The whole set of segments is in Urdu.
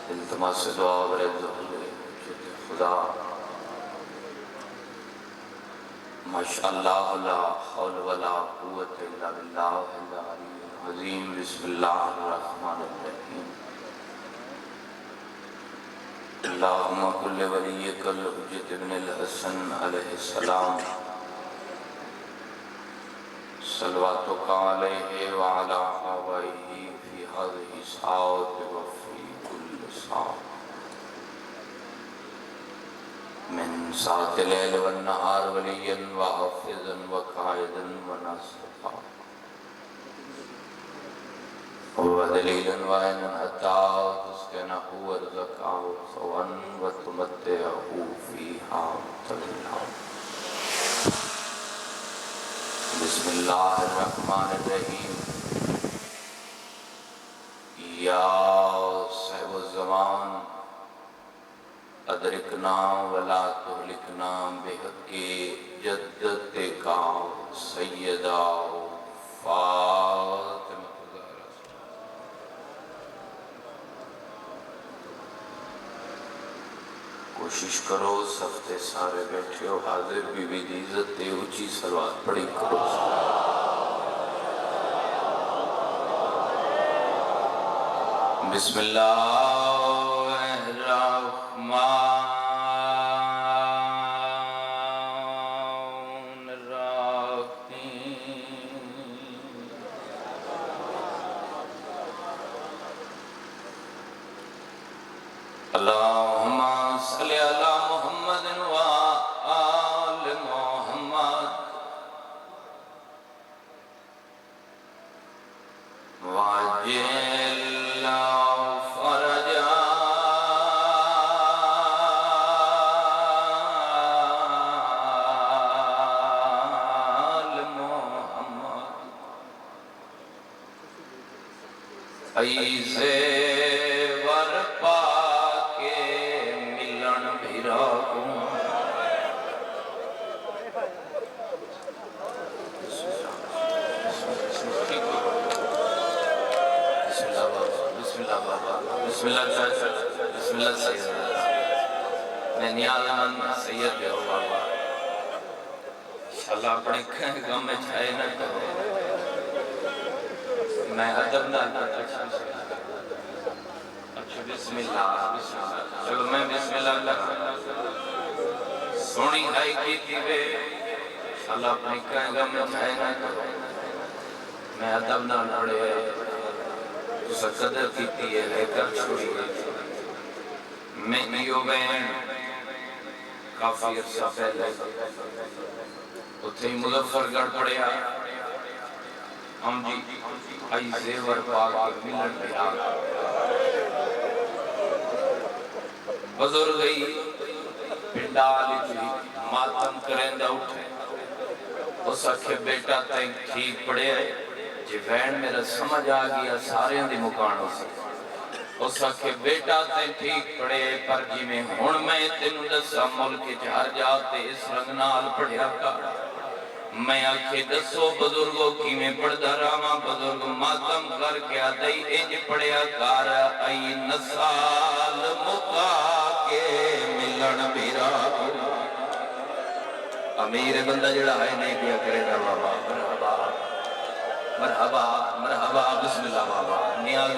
التماس دعا برد خدا ماشاءاللہ لا حول ولا قوت الا باللہ العلی العظیم بسم اللہ الرحمن الرحیم اللہم کل ولیک الحجت ابن الحسن علیہ السلام صلواتک علیہ وعلا آبائہ فی هذه الساعة وفی کل ساعة من ساعة الليل والنهار وليا وحافظا وقائدا وناصرا ودليلا وعينا حتى تسكنه وارزقه سوا وتمتعه فيها طويلا بسم الله الرحمن الرحيم يا صاحب الزمان ادرکنا ولا تہلکنا بحق جدتک سیدہ فاطمہ کوشش کرو سفتے سارے بیٹھے ہو حاضر بی بی دی عزت تے اونچی صلوات پڑھی کرو بسم اللہ الرحمن الرحیم اللہم صلی علی محمد و آل محمد وعجل ایسے ورپا کے ملن بھیرا کوں بسم اللہ بابا بسم اللہ چاچا بسم اللہ سید میں نیاز مند سید ہو بابا انشاءاللہ اپنے کہیں گاں میں چھائے نہ کرو میں ادب نہ اچھا بسم اللہ چلو میں بسم اللہ کرتا سونی ہائی کی تیوے انشاءاللہ اپنی کہیں گا میں چھائے نہ کرو میں ادب نہ لڑے اسا قدر کی تیے لے کر چھوڑی میں نیو بین کافی عرصہ پہلے اتھے مظفر گڑھ پڑیا ہم جی آئی زیور پاک ملن بھیرا بزرگئی پنڈالی جی ماتم کریں دا اٹھے اس اکھے بیٹا تین ٹھیک پڑے آئے جی وین میرا سمجھ آگیا سارے اندھی مکانوں سے اس اکھے بیٹا تین ٹھیک پڑے آئے پر جی میں ہون میں تینوں دسا ملک جہر جاتے اس رنگنال پڑھیا کار میں آکھے دسو بزرگوں کی میں پڑھدا راما بزرگ ماتم کر کے آدھائی انج پڑھیا کارا ای نسال مکا کے ملن بھیرا امیر بندہ جڑا ہے نہیں کیا کرے گا بابا مرحبا مرحبا مرحبا بسم اللہ بابا نیاز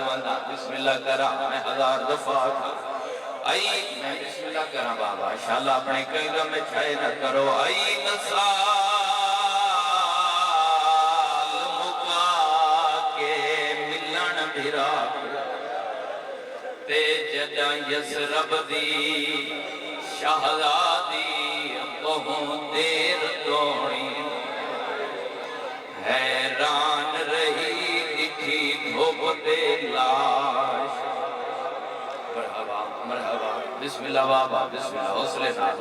مندہ بسم اللہ کرا میں ہزار دفعہ آئی میں بسم اللہ کرا بابا انشاءاللہ اپنے کئی گا میں چھائے نہ کرو آئی نسال مکا کے ملن بھیرا تے ججا یسرب دی شہزادی بہت دیر دوڑی حیران رہی دکھی دھوپ دے لاش مرحبا بسم اللہ بابا بسم اللہ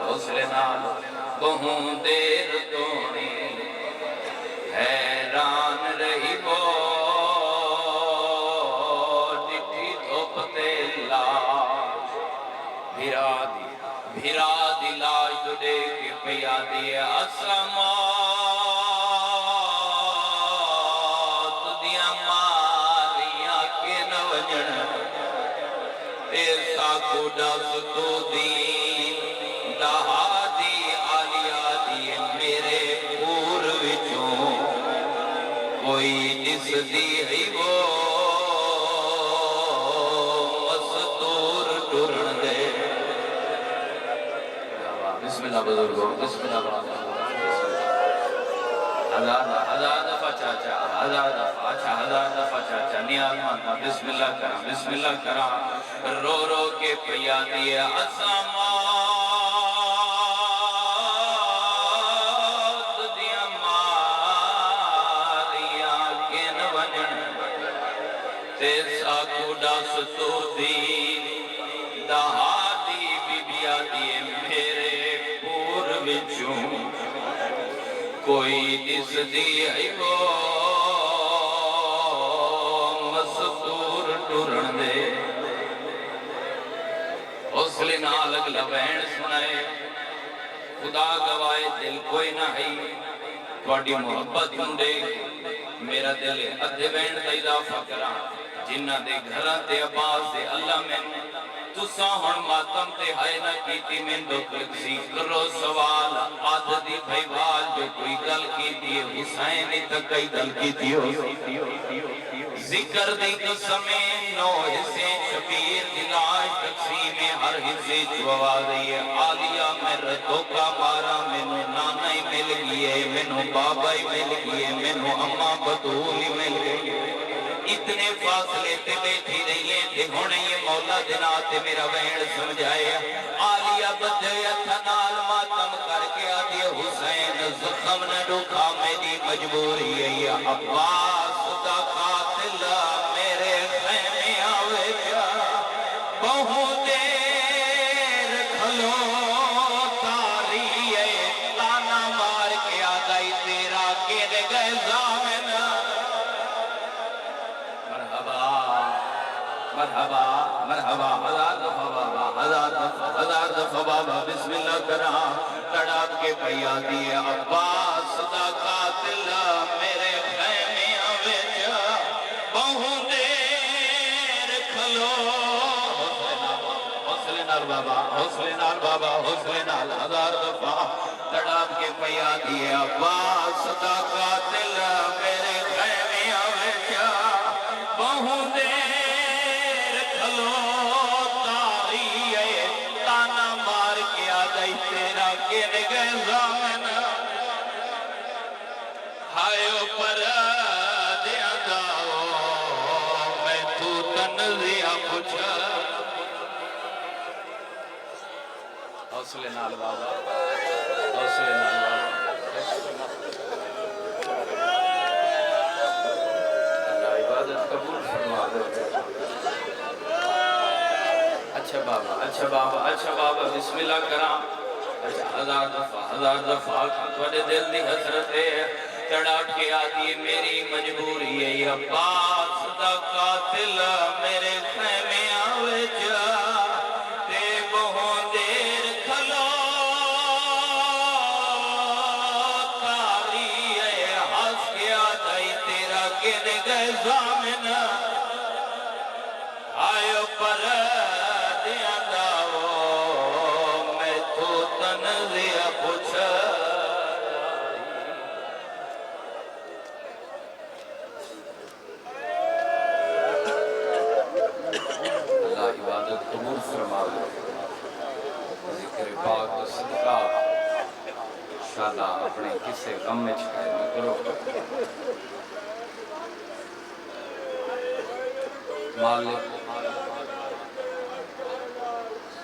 حوصلے نال بہت دیر دوڑی حیران رہی وہ ڈٹھی دھوپ تے لاش بھیرا دی لاش تو دے کے پیا دی اسمات دیا ماریاں کے نوجن ساکو دس تو دین دہادی آلیا دی میرے پور وچوں کوئی جس دی ہی وہ مستور ٹرن دے بسم اللہ بزرگو بسم اللہ ہزار دفعہ چاچا ہزار دفعہ اچھا ہزار دفعہ چاچا نیاز مانتا بسم اللہ کرام رو رو کے پیا دیا اسامات دیا ماریاں کن ونجن تے ساکو ڈاس تو دین دہادی بی بیا دیے میرے پور وچوں کوئی دس دی ہے وہ مستور ٹرن دے حوصلے نال اگلا بہن سنائے خدا گوائے دل کوئی نہ ہے تھوڑی محبت ہندے میرا دل ادھے بہن دا اضافہ کرا جنہ دے گھران تے عباس دے اللہ میں تُسا ہن ماتم تے ہائے نہ کیتی میں دو کلکسی کرو سوال آدھ دی بھائی بال جو کوئی گل کیتی ہے حسینی تک کئی گل کیتی ہو ذکر دی قسمیں نو حصے شبیر دلاش تقسیم ہر حصے چووا دی ہے آلیا میں ردوں کا مارا منو نانا ہی مل گئے منو بابا ہی مل گئے منو اممہ بطول ہی مل گئے اتنے فاصلے تے بیٹھی رہی ہیں تے ہونے یہ مولا دنا تے میرا بہن سمجھائے آلیا بدھے اتھنال ماتم کر کے آدھی حسین زخم نہ ڈوکھا میری مجبوری ہے یا عباس دا قاتل میرے خیمے آوے جا بہت دیر کھلو تاری ہے تانا مار کے آگئی تیرا کیر گئے زامن مرحبا مرحبا ہزار دفعہ بابا بسم اللہ کرا تڑاپ کے پیا دیے عباس دا قاتل میرے خیمے آوے جا بہت دیر کھلو حوصلے نال بابا ہزار دفعہ تڑاپ کے پیا دیے عباس دا قاتل میرے خیمے آوے جا بہت دیر تاری ہے تانا مار کے آگئی تیرا کن گئے زامن ہائیو پر دیا داؤ میں تو تنزیہ پچھا حوصلے نال بابا حوصلے نال اللہ عبادت قبول فرما دے اچھا بابا بسم اللہ کرام ہزار دفعہ تھوڑے دل دی حسرت ہے تڑا کے آدھی میری مجبوری ہے عباس دا قاتل میرے خیمے آوے جا تے بہت دیر کھلو تاری ہے ہنس کے آدھائی تیرا کن گئے زامن آئیو پر اپنے کسے غم میں چھکائے نہ کرو مالک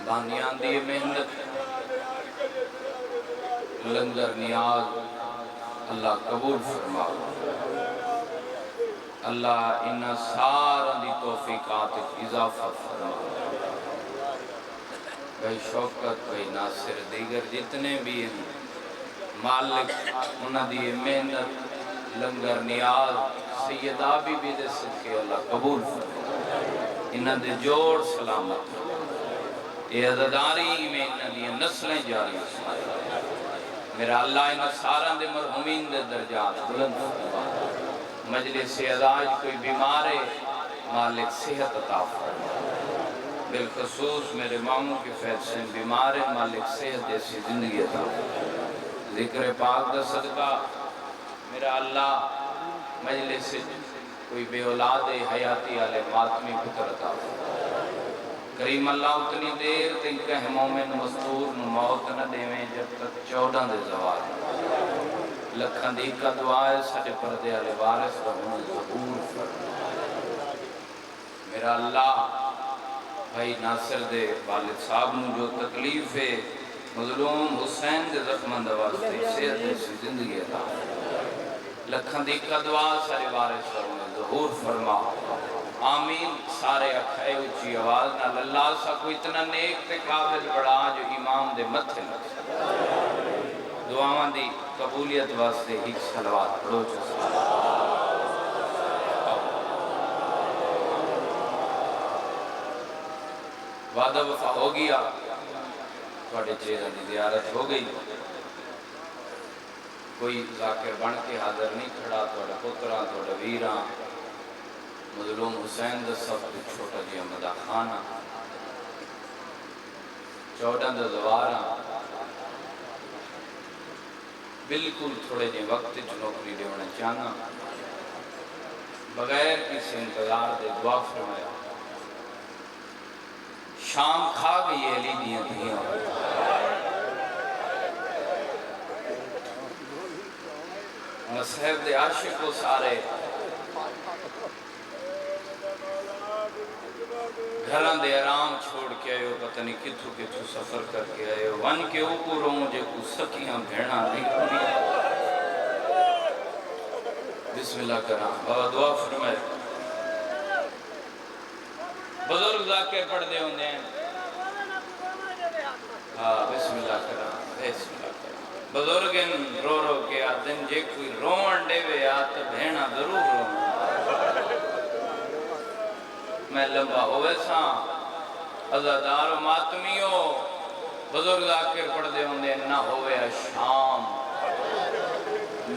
بانیان دی محنت لنگر نیاز اللہ قبول فرما اللہ انہا سارا دی توفیقات اضافہ فرما بھائی شوکت بھائی ناصر دیگر جتنے بھی ہیں مالک انہاں دی محنت لنگر نیاز سید آبی بھی دے صدقے اللہ قبول فرما انہاں دے جوڑ سلامت یہ عزداری میں انہاں دی نسلیں جاری اسمائی میرا اللہ انہاں سارا دے مرحومین دے درجات بلند فرما مجلس عزاج کوئی بیمار ہے مالک صحت عطا فرما بالخصوص میرے ماموں کے فیض سے بیمار ہیں، مالک صحت جیسی زندگی عطا ذکر پاک دا صدقہ میرا اللہ مجلس سے کوئی بے اولاد حیاتی آلے ماتمی پتر عطا کریم اللہ اتنی دیر تک کہ مومن مستور موت نہ دیویں جب تک 14 دے زوال لکھن دی کا دعا ہے ساڑھے پردے آلے وارث رہوں ظہور فرما میرا اللہ بھائی ناصر دے والد صاحب نو جو تکلیف ہے مظلوم حسین دے زخمن دواستے صحت جیسی زندگی عطا لکھن دی کا دعا سارے وارث رہوں ظہور فرما آمین سارے اکھائے اچھی آواز نہ اللہ سا کوئی اتنا نیک تے قابل بڑا جو امام دے متھے لگ دعاواں دی قبولیت واسطے ہی صلوات پڑھو چاہتا وعدہ وفا ہو گیا توڑے چیزیں دی زیارت ہو گئی کوئی ذاکر بن کے حاضر نہیں کھڑا توڑے پتران توڑے ویران مظلوم حسین دا سب تو چھوٹا جی مدہ خانہ 14 دا زوارہ بالکل تھوڑے جی وقت جو نوکری دے ہونے چاہنا بغیر کسی انتظار دے دعا فرمایا شام کھا گئی علی دیاں دیاں صاحب دے عاشق کو سارے گھران دے آرام چھوڑ کے آئے ہو پتہ نہیں کتھو کتھو سفر کر کے آئے ہو ون کے اوپر ہوں جے کو سکیاں بھیڑا نہیں پوری بسم اللہ کرام بابا دعا فرمائے بزرگ ذاکر پڑھ دے ہوندے ہیں بسم اللہ کرام بسم اللہ کرام بزرگن رو رو کے آدن جے کوئی روان دے وے آتا بھیڑا ضرور روان میں لمبا ہوئے ساں عزادار و ماتمیوں بزرگ ذاکر پڑھ دے ہوندے نہ ہوئے شام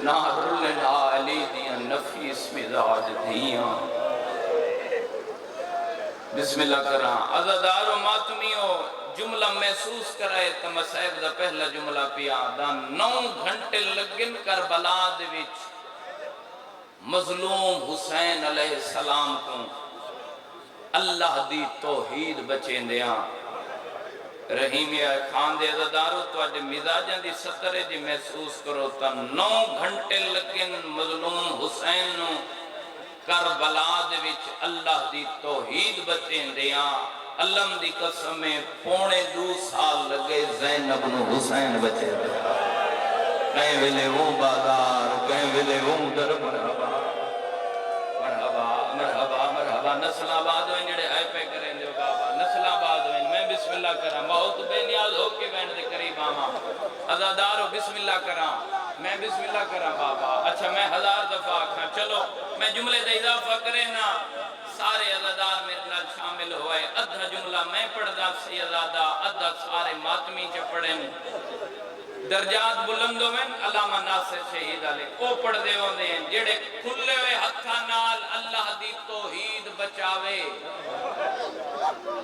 نہ رلنا علی دیاں نفیس مزاج دیاں بسم اللہ کرام عزادار و ماتمیوں جملہ محسوس کرائے تم صاحب دا پہلا جملہ پیا دا 9 گھنٹے لگن کربلا دے وچ مظلوم حسین علیہ السلام کو اللہ دی توحید بچیں دیاں رحیمی خان دے عزدارو تو آج مزاجاں دی سترے دی محسوس کرو تا 9 گھنٹے لگن مظلوم حسین نو کربلا دے وچ اللہ دی توحید بچیں دیاں علم دی قسمیں 2.5 سال لگے زینب نو حسین بچیں دیاں کہیں ویلے وہ بازار کہیں ویلے وہ در مرحبا نسل آباد ہوئیں جڑے آئے پہ کریں جو بابا نسل آباد ہوئیں میں بسم اللہ کرام بہت بے نیاز ہو کے بین دے قریب آما عزادارو بسم اللہ کرام میں بسم اللہ کرام بابا اچھا میں 1000 دفعہ کھاں چلو میں جملے دے اضافہ کریں نا سارے عزادار میرے نال شامل ہوئے ادھا جملہ میں پڑھ دا سی عزادہ ادھا سارے ماتمی چے پڑھیں درجات بلند ہوئیں علامہ ناصر شہید علی او پڑھ دے ہوندے ہیں جڑے کھلے ہوئے ہتھا نال اللہ دی توحید بچاوے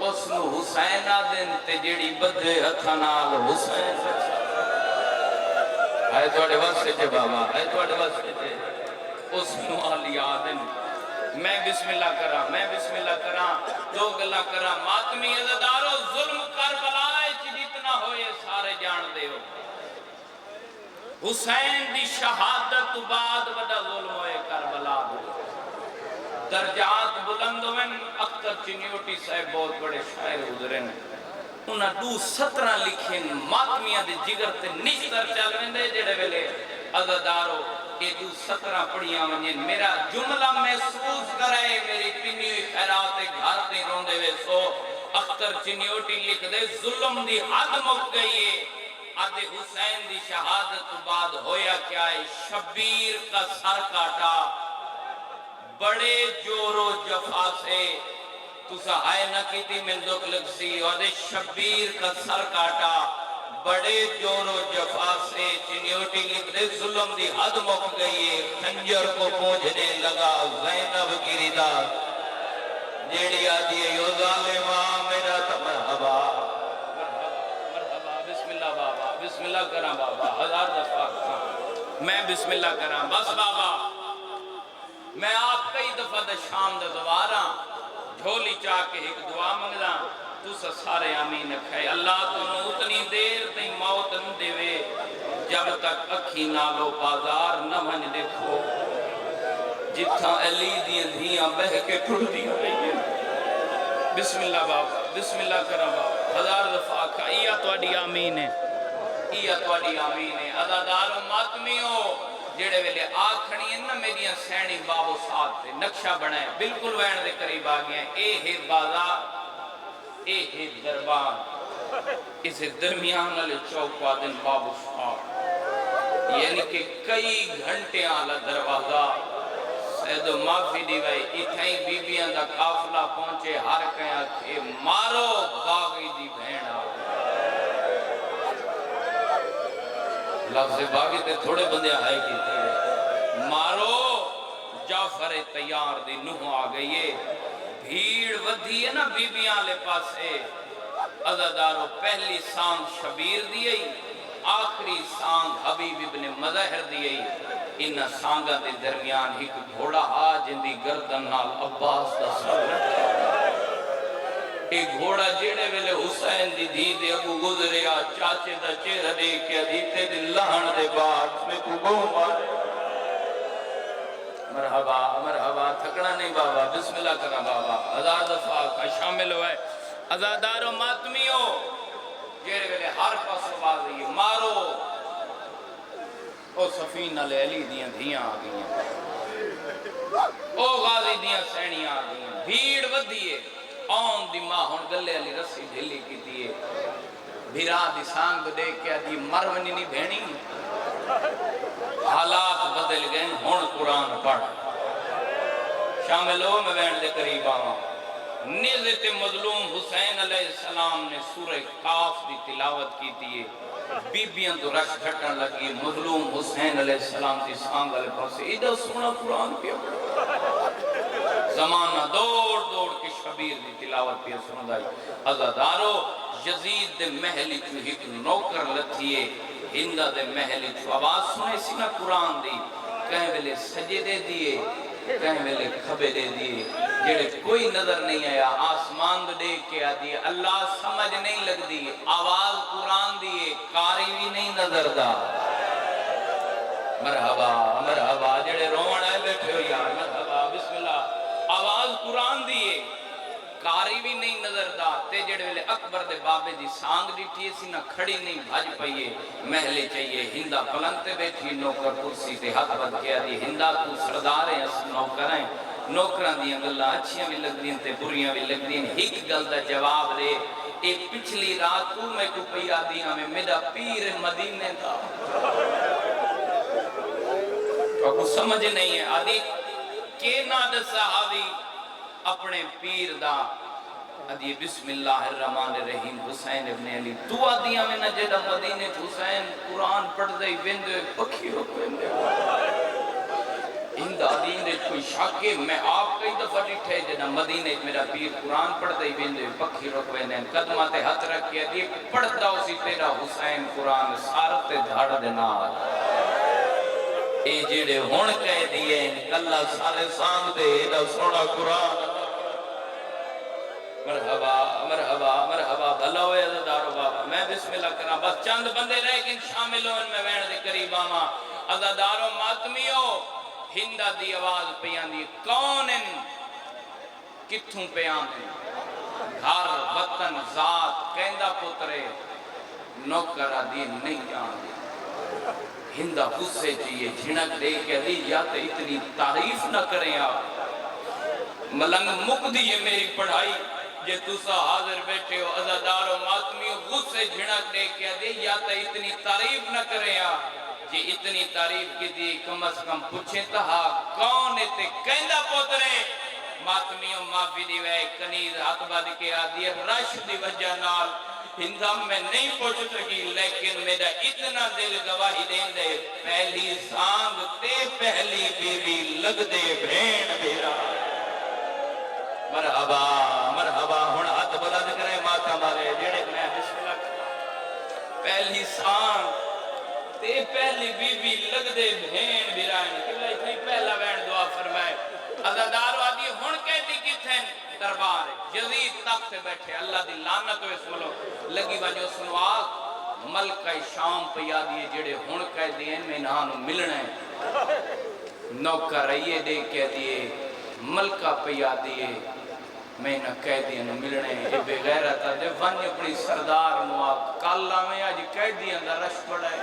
اس نو حسین آدن تے جڑی بدھے ہتھا نال حسین ہے توڑے واسطے جے بابا ہے توڑے واسطے جے اس نو آلی آدن میں بسم اللہ کرا میں بسم اللہ کرا دو گلہ کرا ماتمی عزدارو ظلم کربلا چی جتنا ہوئے سارے جان دے ہو حسین دی شہادت بعد ودا ظلم ہوئے کربلا دے درجات بلند ہوئے اکتر چنیوٹی صاحب بہت بڑے شاعر حضرے نے انہاں 2:17 لکھیں ماتمیاں دے جگر تے نشتر چل رہے جڑے ویلے عزدارو یہ 2:17 پڑھیاں ونجن میرا جملہ محسوس کرے میری پینی ہوئی خیرات گھر تے روندے وے سو اکتر چنیوٹی لکھ دے ظلم دی حد مک گئی ہے آدھے حسین دی شہادت بعد ہویا کیا ہے شبیر کا سر کاٹا بڑے جور و جفا سے تو سہائے نہ کیتی من دکھ لگ سی آدھے شبیر کا سر کاٹا بڑے جور و جفا سے چنیوٹی لکھ دے ظلم دی حد مک گئی ہے خنجر کو پہنچنے لگا زینب کی ردا جیڑی آدھی ہے یو ظالمہ میرا اللہ کراں بابا ہزار دفعہ میں بسم اللہ کراں بس بابا میں آپ کئی دفعہ دا شام دا دوارا جھولی چاہ کے ایک دعا منگلا تو سارے آمین کھائے اللہ تو اتنی دیر تی موت نہ دے وے جب تک اکھی نالو بازار نہ من دیکھو جتھاں علی دیاں دھیاں بہ کے ٹھڑ دیاں رہی ہیں بسم اللہ بابا بسم اللہ کرا بابا ہزار دفعہ کھا ایا تو اڈی آمین ہے ایا تو اڈی آمین ہے عزادار و ماتمیوں جڑے ویلے آکھنی ہیں نا میریاں سینی بابو ساتھ نقشہ بنائے بالکل وین دے قریب آگئے ہیں اے ہے بازار اے ہے دربار اسے درمیان علی چوکوا دن بابو ساتھ یعنی کہ کئی گھنٹے آلہ دروازہ سید و معافی دیوائی اتھائی بی بیاں دا قافلہ پہنچے ہر کیا کہ مارو باغی دی بھین آگئے لفظ باغی تے تھوڑے بندے آئے کی تھی مارو جعفر تیار دی نوح آگئیے بھیڑ ودھی ہے نا بی بیاں لے پاسے عزادارو پہلی سانگ شبیر دیئی آخری سانگ حبیب ابن مظہر دیئی انہا سانگا دے درمیان ایک گھوڑا جن دی گردن نال عباس دا سر رکھا ایک گھوڑا جیڑے ویلے حسین دی دھی دے اگو گزریا چاچے دا چہرہ دے کے دیتے دے لہن دے بعد میں کو گو مارے مرحبا مرحبا تھکڑا نہیں بابا بسم اللہ کرنا بابا ہزار دفعہ کا شامل ہوئے عزادار و ماتمیوں جیڑے ویلے ہر پاس بازی مارو او سفین علی علی دیاں دھیاں آگئیں او غازی دیاں سینیاں آگئیں بھیڑ ودھیے آن دی ماں ہون گلے علی رسی جھلی کی دیئے بھیرا دی سانگ دیکھ کے دی مرونی نہیں بھینی حالات بدل گئے ہون قرآن پڑھ شامل ہو میں بین دے قریب آؤں نزت مظلوم حسین علیہ السلام نے سورہ کاف دی تلاوت کی دیئے بی بیاں تو رش گھٹن لگی مظلوم حسین علیہ السلام دی سانگ علیہ پاسے ادھا سونا قرآن پیا زمانہ دوڑ دوڑ کے شبیر دی تلاوت پیا سن دائی عزادارو یزید دے محلی چو ایک نوکر لتھیے ہندہ دے محلی چو آواز سنے سی نا قرآن دی کہیں ویلے سجدے دیئے کہیں ویلے کھبے دے دیئے جڑے کوئی نظر نہیں آیا آسمان دے دیکھ کے آدھی اللہ سمجھ نہیں لگ دی آواز قرآن دیئے کاری بھی نہیں نظر دا مرحبا مرحبا جڑے روان آئے بیٹھے ہو یار مرحبا بسم اللہ آواز قرآن دیئے کاری بھی نہیں نظر دا تے جڑے ویلے اکبر دے بابے دی سانگ ڈیٹھیے سی نہ کھڑی نہیں بھاج پئیے محلے چاہیے ہندہ پلنتے بیٹھی نوکر کرسی تے ہاتھ بد کیا دی ہندہ تو سرداریں اس نوکریں نوکران دیاں گلہ اچھیاں بھی لگ دیں تے بریاں بھی لگ دیں ایک گل دا جواب دے ایک پچھلی رات تو میں کو پیا دیاں میں میرا پیر مدینے دا کو سمجھ نہیں ہے آدھی کہ ناد صحابی اپنے پیر دا ادھی بسم اللہ الرحمن الرحیم حسین ابن علی تو آدھیاں میں نجدہ مدینے حسین قرآن پڑھ دائی ویندے پکھی رکھ ویندے ان دادین دے کوئی شاکے میں آپ کئی دفعہ ڈٹھے جنہ مدینے میرا پیر قرآن پڑھ دائی ویندے پکھی رکھ ویندے قدمات ہاتھ رکھ کے ادھی پڑھتا اسی تیرا حسین قرآن سارتے دھاڑ دینا اے جیڑے ہون کہہ دیئے کلہ سارے سانگ دے دا سوڑا قرآن مرحبا مرحبا مرحبا بھلا ہوئے عزدارو بابا میں بسم اللہ کرنا بس چند بندے رہ کے شامل ہوں میں وین دے قریب آما عزدارو ماتمیو ہندہ دی آواز پیان دی کون ان کتھوں پیان دی گھر وطن ذات کہندہ پترے نوکرہ دی نہیں جان دی ہندہ غصے چیئے جھنک دے کے دی یا تے اتنی تعریف نہ کریں آپ ملنگ مک دیئے میری پڑھائی جے تُسا حاضر بیٹھے ہو عزادار و ماتمیوں غصے جھنک دے کے دی یا تے اتنی تعریف نہ کریں آپ جے اتنی تعریف کی دی کم از کم پوچھیں تہا کون تے کہندہ پوترے ماتمیوں معافی دی وے کنیز ہاتھ باد کے آدھی رش دی وجہ نال ہندم میں نہیں پوچھ سکی لیکن میرا اتنا دل گواہی دیں دے پہلی سانگ تے پہلی بیوی لگ دے بھین میرا مرحبا مرحبا ہون ہاتھ بلند کرے ماتا مارے جڑے میں بسم اللہ پہلی سانگ تے پہلی بی بی لگ دے بھین بیرائن قبلہ اتنی پہلا وین دعا فرمائے عزادار وادی ہون کہتی کتھیں دربار یزید تخت بیٹھے اللہ دی لعنت ہوئے سنو لگی وجہ سنو آگ ملکہ شام پہ یادیے جڑے ہون کہہ دیئے میں انہانو ملنے نوکر رئیے دے کہہ دیئے ملکہ پہ یادیے میں نہ کہہ دیئے نہ ملنے اے بے غیرت دے ون اپنی سردار نواق کالا میں آج کہہ دیئے اندر رش پڑھائے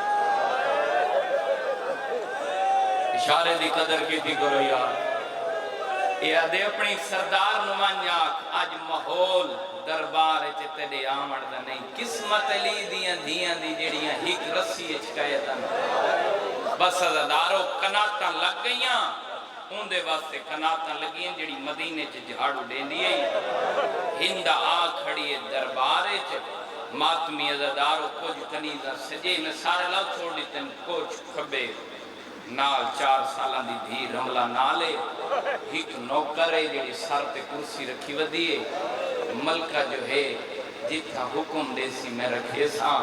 اشارے دی قدر کی تھی کرو یار یہ آدھے اپنی سردار نمانیاک آج محول دربار چتے دے آمڑ دا نہیں قسمت لی دیاں دی جڑیاں ہک رسی اچکایتا بس ازادارو کناتا لگ گئیاں ان دے واسطے کناتا لگیاں جڑی مدینے چ جھاڑو دے دیئے ہندہ آ کھڑی دربارے چ ماتمی ازادارو کچھ کنیزہ سجے میں سارے لو چھوڑ دیتے کچھ کھبے نال 4 سالہ دی دھی رملہ نالے ایک نوکر ہے جیڑی سر تے کرسی رکھی ودیے ملکہ جو ہے جتنا حکم دے سی میں رکھے ساں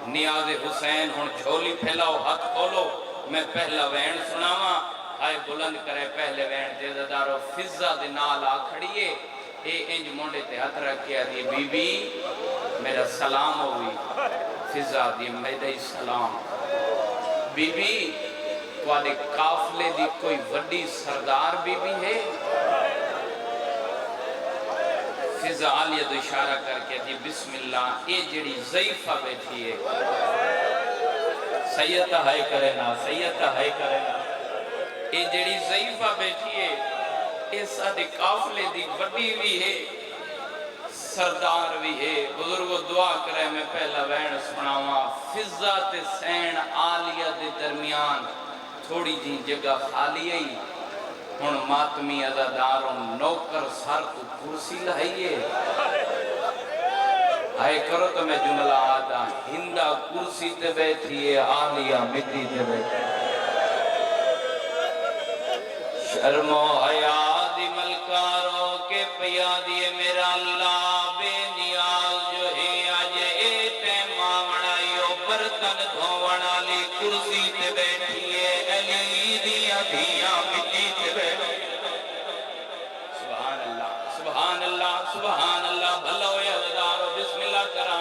نیاز حسین ہون جھولی پھیلاؤ ہاتھ کھولو میں پہلا وین سناواں آئے بلند کرے پہلے وین تے زدارو فضہ دے نال آ کھڑیے اے انج مونڈے تے ہاتھ رکھیا دی بی بی میرا سلام ہوئی فضہ دی میدہ سلام بی بی توالے کافلے دی کوئی وڈی سردار بی بی ہے فضہ آلیہ دو اشارہ کر کے دی بسم اللہ اے جڑی ضعیفہ بیٹھی ہے سیدہ ہے کرنا سیدہ ہے کرنا اے جڑی ضعیفہ بیٹھی ہے اے سادے کافلے دی وڈی بھی ہے سردار بھی ہے بزرگو دعا کرے میں پہلا وین سناواں فضہ تے سین آلیہ دے درمیان تھوڑی جی جگہ خالی ہے ہن ماتمی عزاداروں نوکر سر کو کرسی لائیے آئے کرو تو میں جملہ آدھا ہندہ کرسی تے بیٹھی ہے آلیہ مٹی تے بیٹھی شرم و حیاء دی ملکاروں کے پیادی میرا اللہ بے نیاز جو ہے آج اے ٹیم آمڑائیو برتن دھوڑا لی کرسی تے بیٹھی ہے علی دیا دیا مٹی تے بیٹھی سبحان اللہ سبحان اللہ سبحان اللہ بھلو یا ودارو بسم اللہ کرا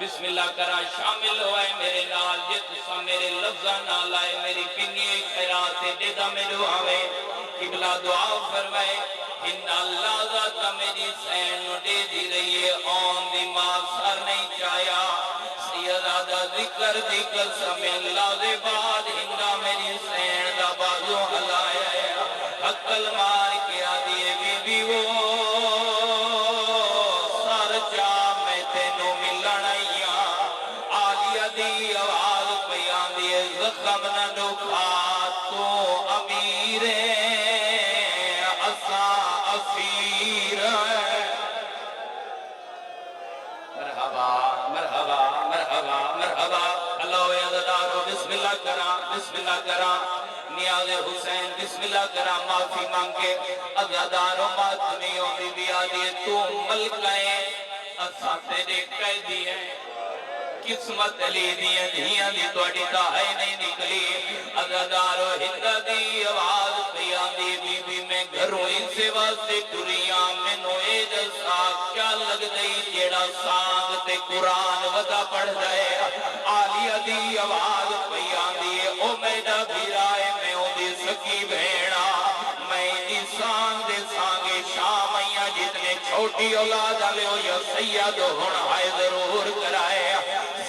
بسم اللہ کرا شامل ہوئے میرے نال جت سا میرے لفظہ نال آئے میری پنیے خیرات دیدہ میں دعاوے قبلہ دعا فرمائے ان اللہ ذاتہ میری سین دے دی رہی ہے آن دی ماں سر نہیں چایا سیدادہ ذکر دی قسم اللہ دے بعد ہندہ میری سین دا بازو حلایا ہے حقل مار کے آدھیے بی بی وہ سر چاہ میں تینوں ملنائیاں آلیہ دی آواز پیان دیے زخم نہ دکھا تو امیر اسیر مرحبا مرحبا مرحبا مرحبا اللہ عزدارو بسم اللہ کرا بسم اللہ کرا نیاز حسین بسم اللہ کرا معافی مانگے عزدارو ماتمیوں بی بی آدھے تو ملکائیں اساں تیرے قیدی ہیں قسمت لی دیئے دھیاں دی توڑی داہے نہیں نکلی عزدارو ہندہ دی آواز پیان دی بی بی میں گھروں ان سے واسطے کریاں منو اے جسا کیا لگ دئی جیڑا سانگ تے قرآن ودا پڑھ جائے آلیہ دی آواز پیان دی او میڈا بھیرائے میں او دی سکی بھیڑا میں دی سانگ دے سانگے شامائیاں جتنے چھوٹی اولاد آلے ہو یا سید ہونا ہے ضرور کرائے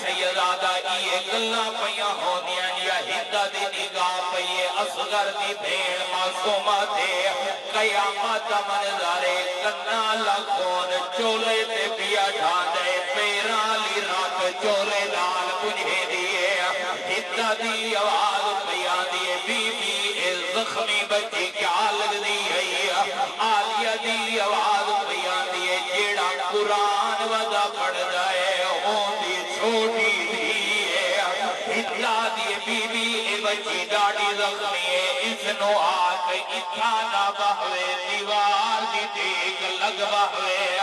سیدادہ یہ گلہ پہیاں ہونیاں یا ہندہ دی نگاہ پہیے اصغر دی بھیڑ معصومہ دے قیامت منظارے کنہ لکھون چولے تے پیا ڈھاندے پیرالی رات چولے لال پجھے دیئے ہندہ دی آواز پہیاں دیئے بی بی زخمی بچی کیا لگ دی ہے آلیہ دی آواز پہیاں دیئے جیڑا قرآن ودا پڑھ جائے ہون دی چھوٹی دیئے ہندہ دیئے بی بی اے بچی ڈاڑی زخمی ہے اس نو آکے اتھانا بہوے دیوار دی دیکھ لگ بہوے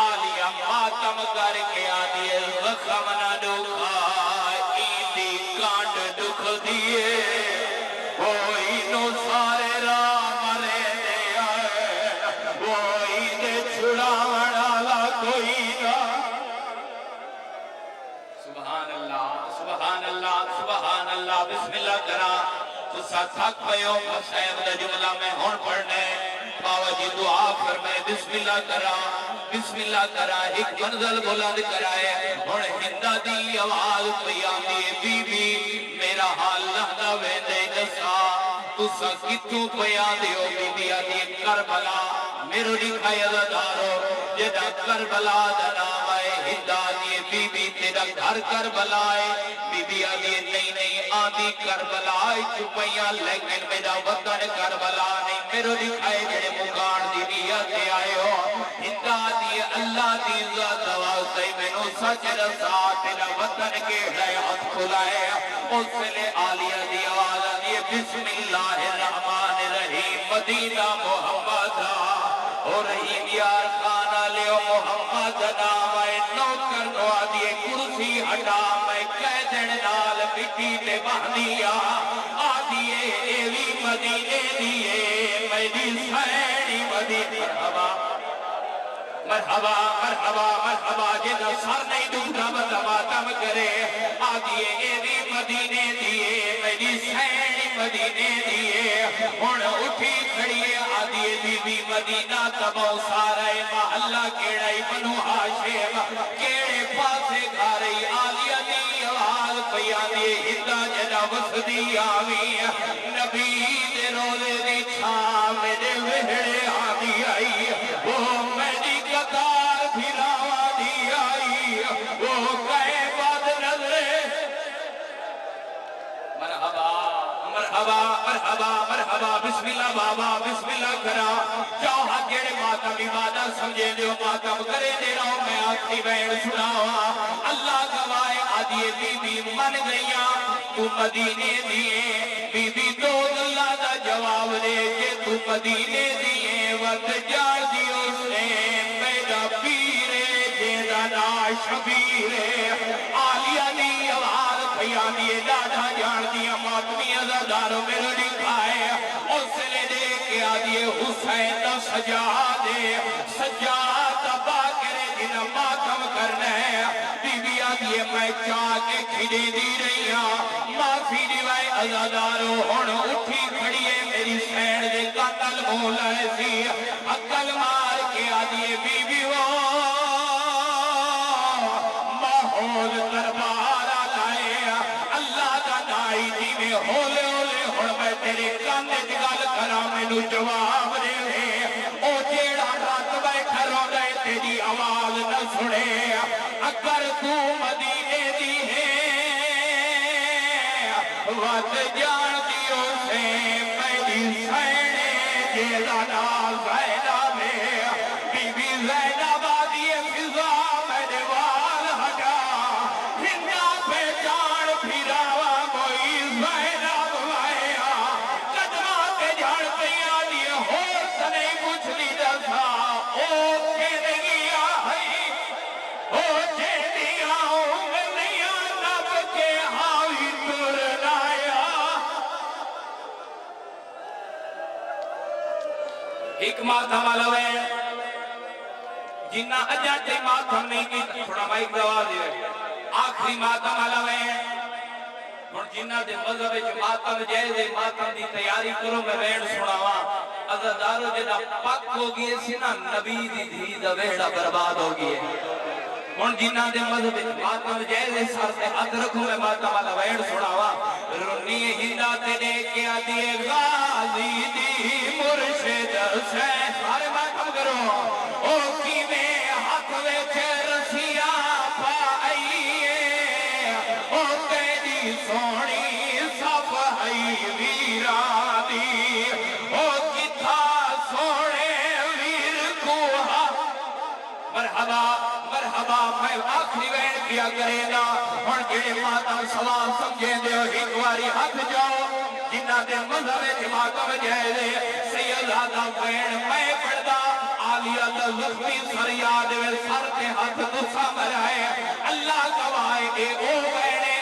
آلیہ ماتم کر کے آدھیے زخم نہ دکھا ایدی کانڈ وہی نو سارے راہ مرے دے آئے وہی دے چھڑاوڑ والا کوئی نہ سبحان اللہ سبحان اللہ سبحان اللہ بسم اللہ کرا تسا تھک پیو مسائب دا جملہ میں ہون پڑھنے باوا جی دعا فرمائے بسم اللہ کرا ایک منزل بلند کرائے اور ہندہ دی آواز پیامی بی بی میرا حال لہدہ ویندے جسا تسا کتوں پیامی ہو بی بی آدھی کربلا میرو لکھائی عزدارو جدہ کربلا دنام آئے ہندہ دی بی بی تیرا گھر کربلا ہے بی بی آدھی نہیں آدھی کربلا ہے چھپیاں لیکن میرا وطن کربلا نہیں میرو لکھائی جڑے مقان دی نیت آئے ہو ہندہ دی اللہ دی ذات واسطے میں سچ رسا تیرا وطن کے حیات کھلائے اس لئے آلیہ دی آواز آدھی بسم اللہ الرحمن الرحیم مدینہ محمد اور رحیم یار خانہ لے محمد نام آئے نوکر نو آدھی کرسی ہٹا میں قیدن نال مٹی تے بہنیا آدھی ایوی مدینے دیئے میری سینی مدینہ مرحبا مرحبا مرحبا جنہ سر نہیں دکھتا بندہ ماتم کرے آدھیے ایوی مدینے دیئے میری سینی مدینے دیئے ہون اٹھی کھڑیے آدھیے بی بی مدینہ تباو سارے محلہ کیڑائی بنو حاشم کیڑے پاسے گھارئی آلیہ دی آواز پیانے ہندہ جنہ وسدی آوی نبی دے روزے دی چھا میرے وہڑے آدھی آئی وہ میری قطار پھراوا دی آئی وہ کہے باد نظرے مرحبا مرحبا مرحبا مرحبا بسم اللہ بابا بسم اللہ کرا چاہا گیڑے ماتم عبادت سمجھے دیو ماتم کرے دے رہا ہوں میں آخری بین سناوا اللہ گوائے آدھیے بی بی من گئیاں تو مدینے دیئے بی بی دو اللہ دا جواب دے کہ تو مدینے دیئے وقت جار دیو سے میرا پیرے جیدہ نا شبیرے آلیہ دی آواز پیانیے دادا جان دیا ماتمی ازاداروں میں لکھائے اس لے دے کے آدھیے حسین دا سجاد با کرے جنہ ماتم کرنے بی بی آدھیے میں چاہ کے کھڑے دی رہی ہاں معافی دیوائے ازاداروں ہون اٹھی کھڑیے میری سین دے قتل مولائے سی عقل مار کے آدھیے بی بی وہ ماحول دربارہ لائے اللہ دا نائی جی میں ہولے ہولے ہون میں تیرے کانے جگل کرا میں نو جواب دے او جیڑا رات بیٹھا رو گئے تیری آواز نہ سنے اگر تو مدینے دی ہے وقت جان دیو سے میری سینے جیدہ نال زینہ میں بی بی زینہ بادی فضا میرے وال ہٹا ہندہ پہ جان پھراوا کوئی زینہ بھائیا قدمہ پہ جان پیا دیئے ہو سنے کچھ نہیں دسا او کے دگیا ہے او جے دیا انگلیاں نب کے ہاوی ترنایا ایک ماتم علوے جنہ اجاتے ماتم نہیں کی تھوڑا مائک دوا دیئے آخری ماتم علوے اور جنہ دے مذہب جو ماتم جائے ماتم دی تیاری کرو میں ویڑ سناوا عزدارو جنہ پک ہوگی سنہ نبی دی دھی دا ویڑا برباد ہوگی اور جنہ دے مذہب جو ماتم جائے سر سے حد رکھو میں ماتم والا ویڑ سناوا رنی ہندہ تے دے کے آدھیے غازی دی مرشد سے سارے ماتم کرو او کی میں ہاتھ ویچ رسیاں پائیے او تیری سونی صفحی ویران دی او کتھا سوڑے ویر کوہا مرحبا مرحبا میں آخری وین کیا کرے گا اور جڑے ماتم سوال سمجھے دے ایک واری ہاتھ جاؤ جنہ دے مذہب ماتم جائے دے سیدہ وین میں پڑھدا آلیہ دا زخمی سر یاد وے سر کے ہاتھ گسا مرائے اللہ گوائے اے او وینے